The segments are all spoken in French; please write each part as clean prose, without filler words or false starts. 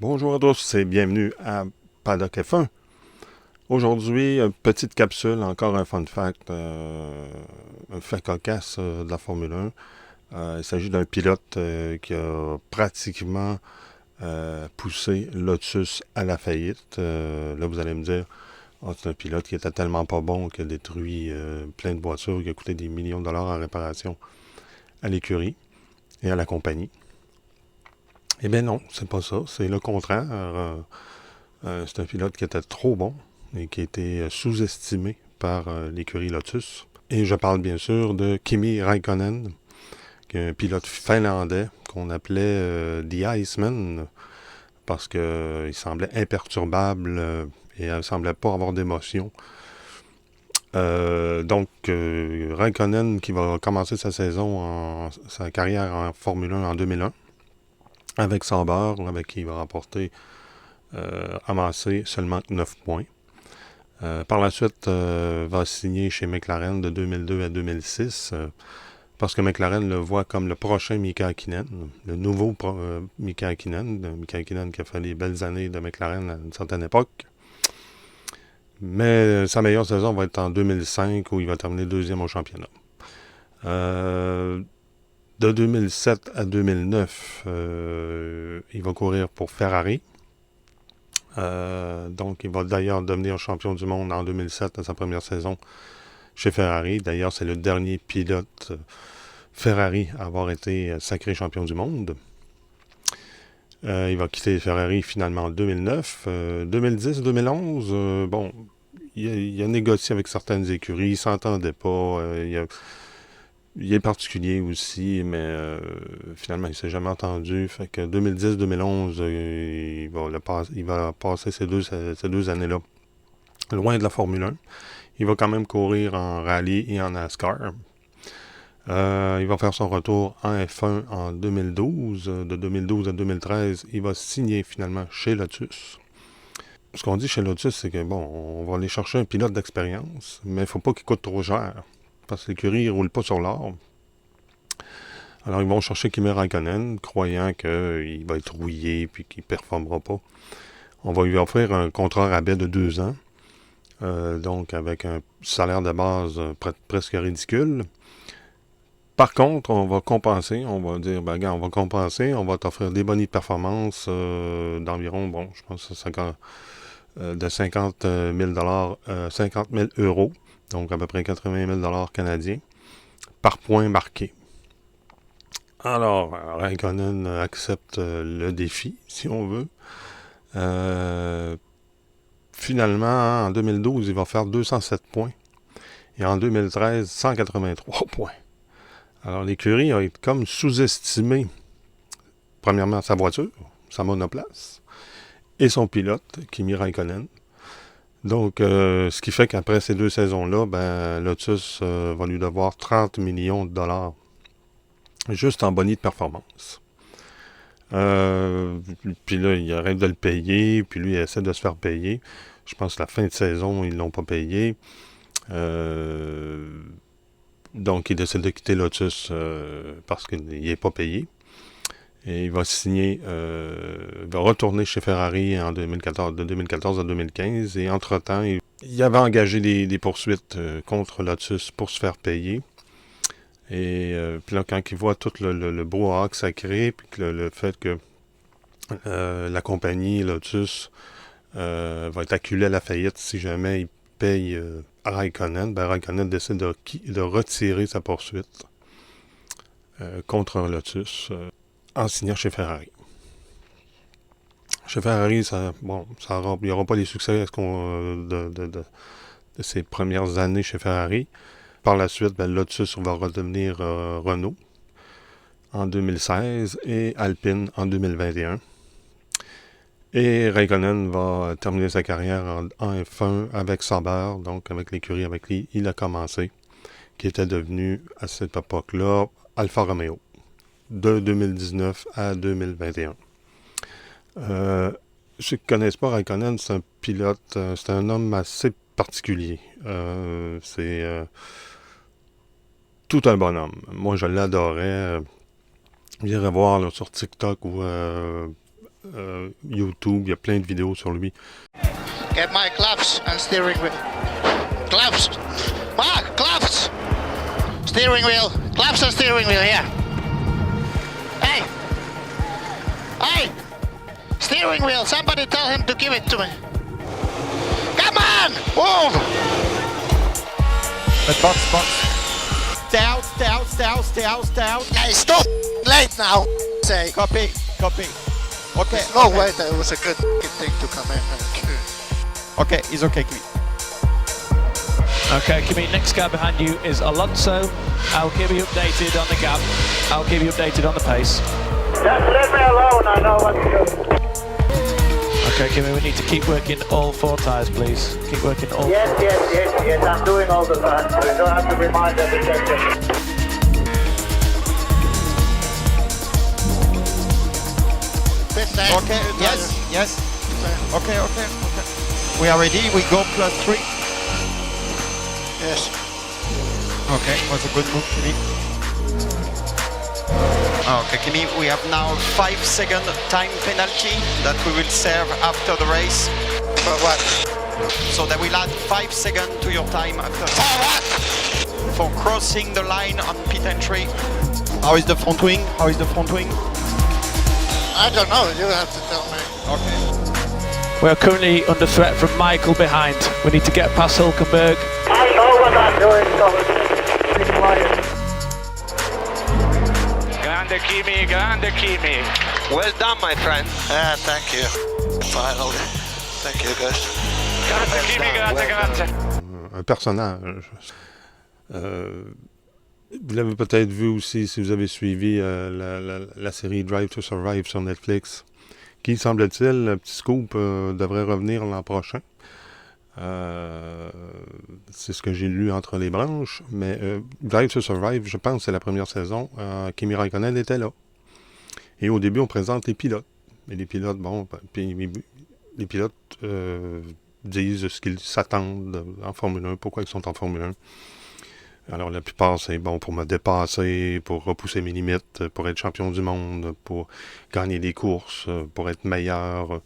Bonjour à tous et bienvenue à Paddock F1. Aujourd'hui, une petite capsule, encore un fun fact, un fait cocasse de la Formule 1. Il s'agit d'un pilote qui a pratiquement poussé Lotus à la faillite. Là, vous allez me dire, c'est un pilote qui était tellement pas bon qu'il a détruit plein de voitures, qui a coûté des millions de dollars en réparation à l'écurie et à la compagnie. Eh bien non, c'est pas ça, c'est le contraire. C'est un pilote qui était trop bon et qui a été sous-estimé par l'écurie Lotus. Et je parle bien sûr de Kimi Raikkonen, qui est un pilote finlandais qu'on appelait The Iceman parce qu'il semblait imperturbable et il ne semblait pas avoir d'émotion. Raikkonen qui va commencer sa carrière en Formule 1 en 2001 avec Sauber, avec qui il va amasser seulement 9 points. Par la suite, va signer chez McLaren de 2002 à 2006 parce que McLaren le voit comme le prochain Mika Hakkinen, le nouveau Mika Hakkinen, Mika Hakkinen qui a fait les belles années de McLaren à une certaine époque. Mais sa meilleure saison va être en 2005 où il va terminer deuxième au championnat. De 2007 à 2009, il va courir pour Ferrari. Donc, il va d'ailleurs devenir champion du monde en 2007 dans sa première saison chez Ferrari. D'ailleurs, c'est le dernier pilote Ferrari à avoir été sacré champion du monde. Il va quitter Ferrari finalement en 2009. 2010-2011, bon, il a négocié avec certaines écuries, il ne s'entendait pas. Il est particulier aussi, mais finalement, il ne s'est jamais entendu. Fait que 2010-2011, il va passer ces deux années-là loin de la Formule 1. Il va quand même courir en rallye et en NASCAR. Il va faire son retour en F1 en 2012. De 2012 à 2013, il va signer finalement chez Lotus. Ce qu'on dit chez Lotus, c'est que bon, on va aller chercher un pilote d'expérience, mais il ne faut pas qu'il coûte trop cher. Parce que l'écurie ne roule pas sur l'or. Alors, ils vont chercher Kimi Raikkonen, croyant qu'il va être rouillé et qu'il ne performera pas. On va lui offrir un contrat rabais de 2 ans. Donc, avec un salaire de base presque ridicule. Par contre, on va compenser. On va dire, ben, regarde, on va compenser. On va t'offrir des bonus de performance d'environ, bon, je pense de 50 000 50 000 euros. Donc, à peu près 80 000 canadiens par point marqué. Alors, Raikkonen accepte le défi, si on veut. Finalement, en 2012, il va faire 207 points. Et en 2013, 183 points. Alors, l'écurie a été comme sous-estimé, premièrement, sa voiture, sa monoplace, et son pilote, Kimi Raikkonen. Donc, ce qui fait qu'après ces 2 saisons-là, ben, Lotus va lui devoir 30 millions de dollars juste en bonus de performance. Puis là, il arrête de le payer, puis lui, il essaie de se faire payer. Je pense que la fin de saison, ils ne l'ont pas payé. Donc, il décide de quitter Lotus parce qu'il n'est pas payé. Et il va signer, il va retourner chez Ferrari en 2014, de 2014 à 2015. Et entre-temps, il avait engagé des poursuites contre Lotus pour se faire payer. Et puis là, quand il voit tout le brouhaha que ça crée, puis que le fait que la compagnie Lotus va être acculée à la faillite si jamais il paye Raikkonen, ben Raikkonen décide de retirer sa poursuite contre Lotus en signant chez Ferrari. Chez Ferrari, il n'y aura pas les succès de ses premières années chez Ferrari. Par la suite, ben, Lotus va redevenir Renault en 2016 et Alpine en 2021. Et Raikkonen va terminer sa carrière en F1 avec Sauber, donc avec l'écurie avec qui il a commencé, qui était devenu à cette époque-là Alfa Romeo, de 2019 à 2021. Ceux qui ne connaissent pas Raikkonen, c'est un pilote, c'est un homme assez particulier. C'est tout un bonhomme. Moi, je l'adorais. J'irais voir là, sur TikTok ou YouTube, il y a plein de vidéos sur lui. Get my gloves and steering wheel. Gloves! Mark, gloves! Steering wheel. Gloves and steering wheel, here. Hey! Hey! Steering wheel, somebody tell him to give it to me. Come on! Move! But box. Stay out. Hey, stop! Late now! Say. Copy. Okay. No way, that was a good thing to come in. Okay, it's okay, Kimi. Okay, Kimi, next car behind you is Alonso. I'll keep you updated on the gap. I'll keep you updated on the pace. Just leave me alone, I know what to do. Okay, Kimi, we need to keep working all 4 tyres, please. Keep working all Yes, I'm doing all the time, so you don't have to remind every second. Okay, yes. Okay. We are ready, we go +3. Yes. Okay, was a good move, Kimi. Okay, Kimi, we have now 5-second time penalty that we will serve after the race. For what? So that will add 5 seconds to your time after. For what? For crossing the line on pit entry. How is the front wing? I don't know, you have to tell me. Okay. We are currently under threat from Michael behind. We need to get past Hulkenberg. I know what I'm doing, so be quiet. Grande Kimi. Well done, my friend. Thank you. Finally. Thank you, guys. Grande Kimi, grazie. Un personnage. Vous l'avez peut-être vu aussi si vous avez suivi la série Drive to Survive sur Netflix, qui, semble-t-il, le petit scoop devrait revenir l'an prochain. C'est ce que j'ai lu entre les branches, mais Drive to Survive, je pense que c'est la première saison, Kimi Raikkonen était là. Et au début, on présente les pilotes. Et les pilotes, les pilotes disent ce qu'ils s'attendent en Formule 1, pourquoi ils sont en Formule 1. Alors, la plupart, c'est bon pour me dépasser, pour repousser mes limites, pour être champion du monde, pour gagner des courses, pour être meilleur,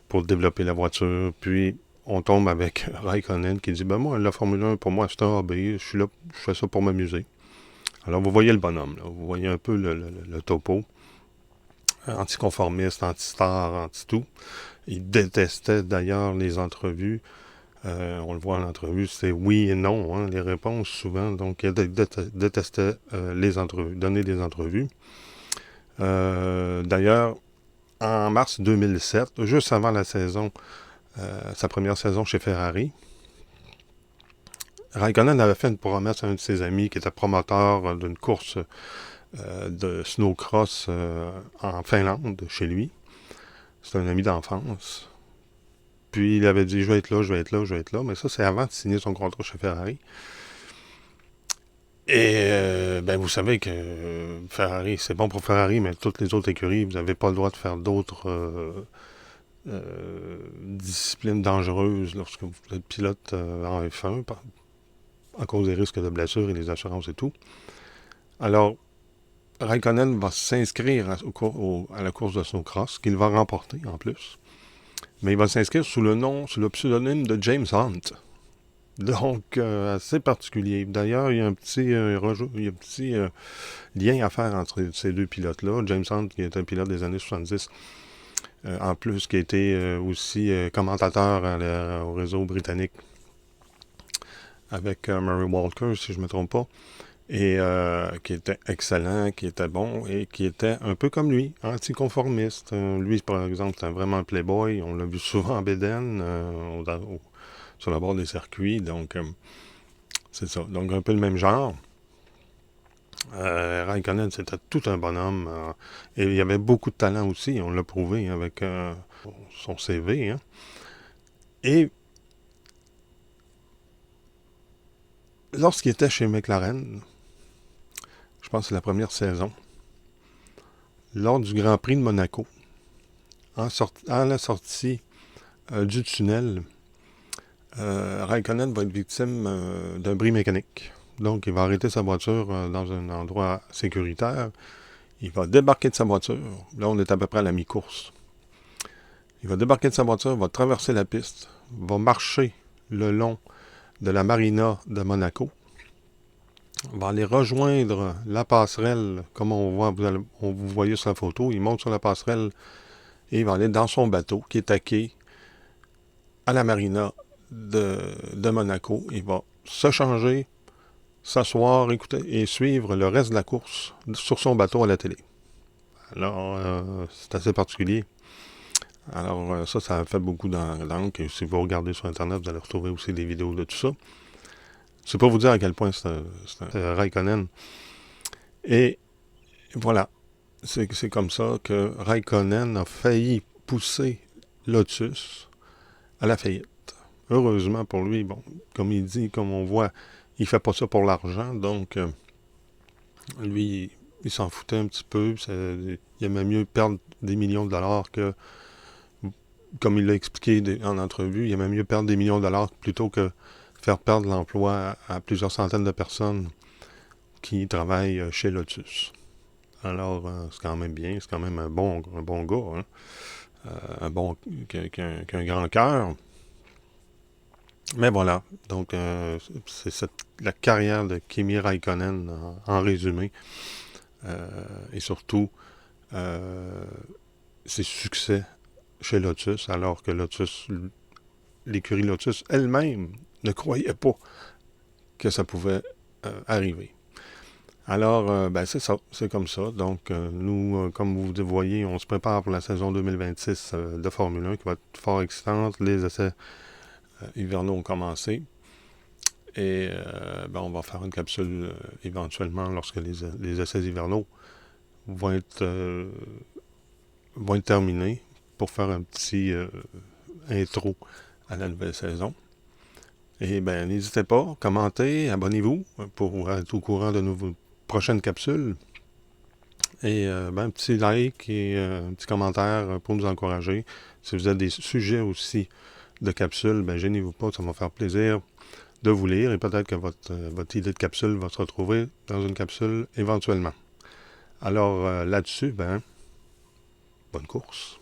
pour développer la voiture. Puis, on tombe avec Raikkonen qui dit, moi, la Formule 1, pour moi, c'est un hobby, je suis là, je fais ça pour m'amuser. Alors, vous voyez le bonhomme, là, vous voyez un peu le topo. Anticonformiste, anti-star, anti-tout. Il détestait d'ailleurs les entrevues. On le voit en entrevue, c'est oui et non, les réponses souvent. Donc, il détestait les entrevues, donner des entrevues. D'ailleurs, en mars 2007, juste avant la saison, sa première saison chez Ferrari, Raikkonen avait fait une promesse à un de ses amis qui était promoteur d'une course de snowcross en Finlande, chez lui. C'est un ami d'enfance. Puis il avait dit, je vais être là. Mais ça, c'est avant de signer son contrat chez Ferrari. Et vous savez que Ferrari, c'est bon pour Ferrari, mais toutes les autres écuries, vous n'avez pas le droit de faire d'autres disciplines dangereuses lorsque vous êtes pilote en F1, à cause des risques de blessures et des assurances et tout. Alors, Raikkonen va s'inscrire à la course de snowcross, qu'il va remporter en plus. Mais il va s'inscrire sous le pseudonyme de James Hunt. Donc, assez particulier. D'ailleurs, il y a un petit lien à faire entre ces deux pilotes-là. James Hunt, qui est un pilote des années 70, en plus, qui a été aussi commentateur au réseau britannique avec Murray Walker, si je ne me trompe pas, et qui était excellent, qui était bon, et qui était un peu comme lui, anticonformiste. Lui, par exemple, c'était vraiment un playboy. On l'a vu souvent en bédaine, sur la bord des circuits, donc c'est ça. Donc, un peu le même genre. Raikkonen, c'était tout un bonhomme, et il y avait beaucoup de talent aussi, on l'a prouvé avec son CV. Et lorsqu'il était chez McLaren, je pense que c'est la première saison, lors du Grand Prix de Monaco, à la sortie du tunnel, Raikkonen va être victime d'un bris mécanique. Donc, il va arrêter sa voiture dans un endroit sécuritaire. Il va débarquer de sa voiture. Là, on est à peu près à la mi-course. Il va débarquer de sa voiture, va traverser la piste, va marcher le long de la marina de Monaco, va aller rejoindre la passerelle, comme vous voyez sur la photo. Il monte sur la passerelle et il va aller dans son bateau qui est taqué à la marina de Monaco. Il va se changer, s'asseoir, écouter et suivre le reste de la course sur son bateau à la télé. Alors, c'est assez particulier. Alors, ça a fait beaucoup d'encre. Et si vous regardez sur Internet, vous allez retrouver aussi des vidéos de tout ça. C'est pour vous dire à quel point c'est Raikkonen. Et voilà, c'est comme ça que Raikkonen a failli pousser Lotus à la faillite. Heureusement pour lui, bon, comme il dit, comme on voit, il fait pas ça pour l'argent, donc lui, il s'en foutait un petit peu. Il aimait mieux perdre des millions de dollars que, comme il l'a expliqué en entrevue, il aimait mieux perdre des millions de dollars plutôt que faire perdre l'emploi à plusieurs centaines de personnes qui travaillent chez Lotus. Alors, c'est quand même bien, c'est quand même un bon gars, hein? Qui a un grand cœur. Mais voilà, donc c'est la carrière de Kimi Raikkonen en résumé. Et surtout, ses succès chez Lotus, alors que l'écurie Lotus elle-même ne croyait pas que ça pouvait arriver. Alors, c'est ça, c'est comme ça. Donc, nous, comme vous voyez, on se prépare pour la saison 2026 de Formule 1 qui va être fort excitante. Les essais hivernaux ont commencé. Et on va faire une capsule éventuellement lorsque les essais hivernaux vont être terminés pour faire un petit intro à la nouvelle saison. Et n'hésitez pas, commentez, abonnez-vous pour être au courant de nos prochaines capsules. Et un petit like et un petit commentaire pour nous encourager. Si vous avez des sujets aussi de capsules, gênez-vous pas, ça va faire plaisir de vous lire et peut-être que votre idée de capsule va se retrouver dans une capsule éventuellement. Alors là-dessus, bonne course.